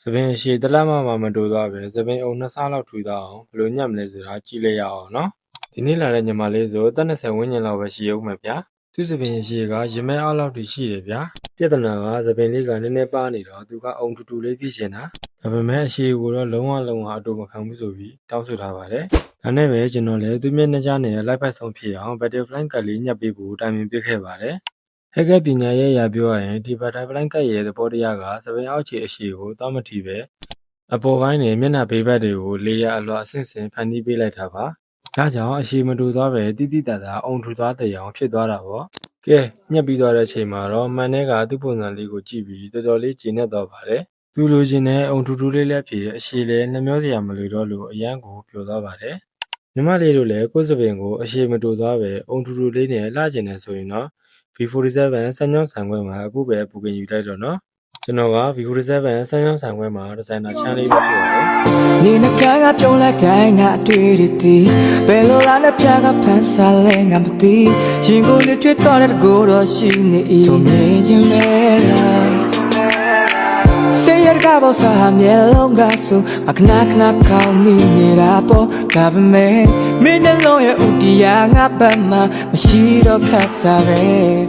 သပင်အရှည်တစ်လက်မတိုးသွားပဲသပင်အုံနှစ်ဆလောက်ထူသွားအောင်ဘယ်လိုညှပ်မလဲဆိုတာကြည့်လိုက်ရအောင်နော်ဒီနေ့လာတဲ့ညီမလေးဆိုအသက်20ဝန်းကျင်လောက်ပဲရှိဦးမယ်ဗျာသူ့သပင်အရှည်ကရင်မဲအားလောက်ထိရှိတယ်ဗျာပြဿနာကသပင်လေးကနည်းနည်းပါနေတော့သူကအုံတူလေးဖြစ်ရှင်တာဒါပေမဲ့အရှည်ကိုတော့လုံးဝအတူမခံဘူးဆိုပြီးတောင်းဆိုထားပါတယ်ဒါနဲ့ပဲကျွန်တော်လည်းသူ့မျက်နှာကြားနဲ့လိုက်ဖက်ဆုံးဖြစ်အောင် butterfly ကတ်လေးညှပ်ပေးဖို့တိုင်ပင်ပြခဲ့ပါတယ်ဟက်ကပညာရဲ့အရာပြောရရင်ဒီ butterfly ကတ်ရဲ့သဘောတရားကသပင်အောက်ခြေအရှည်ကိုတောင်းမထီပဲအပေါ်ပိုင်းနဲ့မျက်နှာဘေးဘက်တွေကိုလေယာအလွှာအဆင့်ဆင့်ဖန်တီးပေးလိုက်တာပါဒါကြောင့်အရှည်မတူသွားပဲတိတိတတ်တာအုံထူသွားတဲ့အောင်ဖြစ်သွားတာပေါ့ကဲညှပ်ပြီးသွားတဲ့အချိန်မှာတော့မှန်တဲ့ကသူ့ပုံစံလေးကိုကြည့်ပြီးတော်တော်လေးကျေနပ်သွားပါတယ်သူလိုချင်တဲ့အုံထူလေးလည်းဖြစ်အရှည်လည်းနှမျောစရာမလိုတော့လို့အရန်ကိုပျော်သွားပါတယ်ညီမလေးတို့လည်းကိုယ်စပင်ကိုအရှည်မတူသွားပဲအုံထူလေးနဲ့လှကျင်နေဆိုရင်တော့ V47 စမ်းကြောင်းဆိုင်ခွဲမှာအခုပဲပူကင်ယူလိုက်တော့နော်ကျွန်တော်က V47 စမ်းကြောင်းဆိုင်ခွဲမှာဒီဇိုင်နာချမ်းလေးပဲဖြစ်ပါတယ်你那刚刚表来在那对的地，被罗拉的偏个盘沙来俺不地，辛苦的推到了过多心里，从没见没了。谁也搞不上面龙嘎苏，啊可那靠你你拉波，嘎不没，没能龙也无敌呀，俺爸妈，我西都看他呗。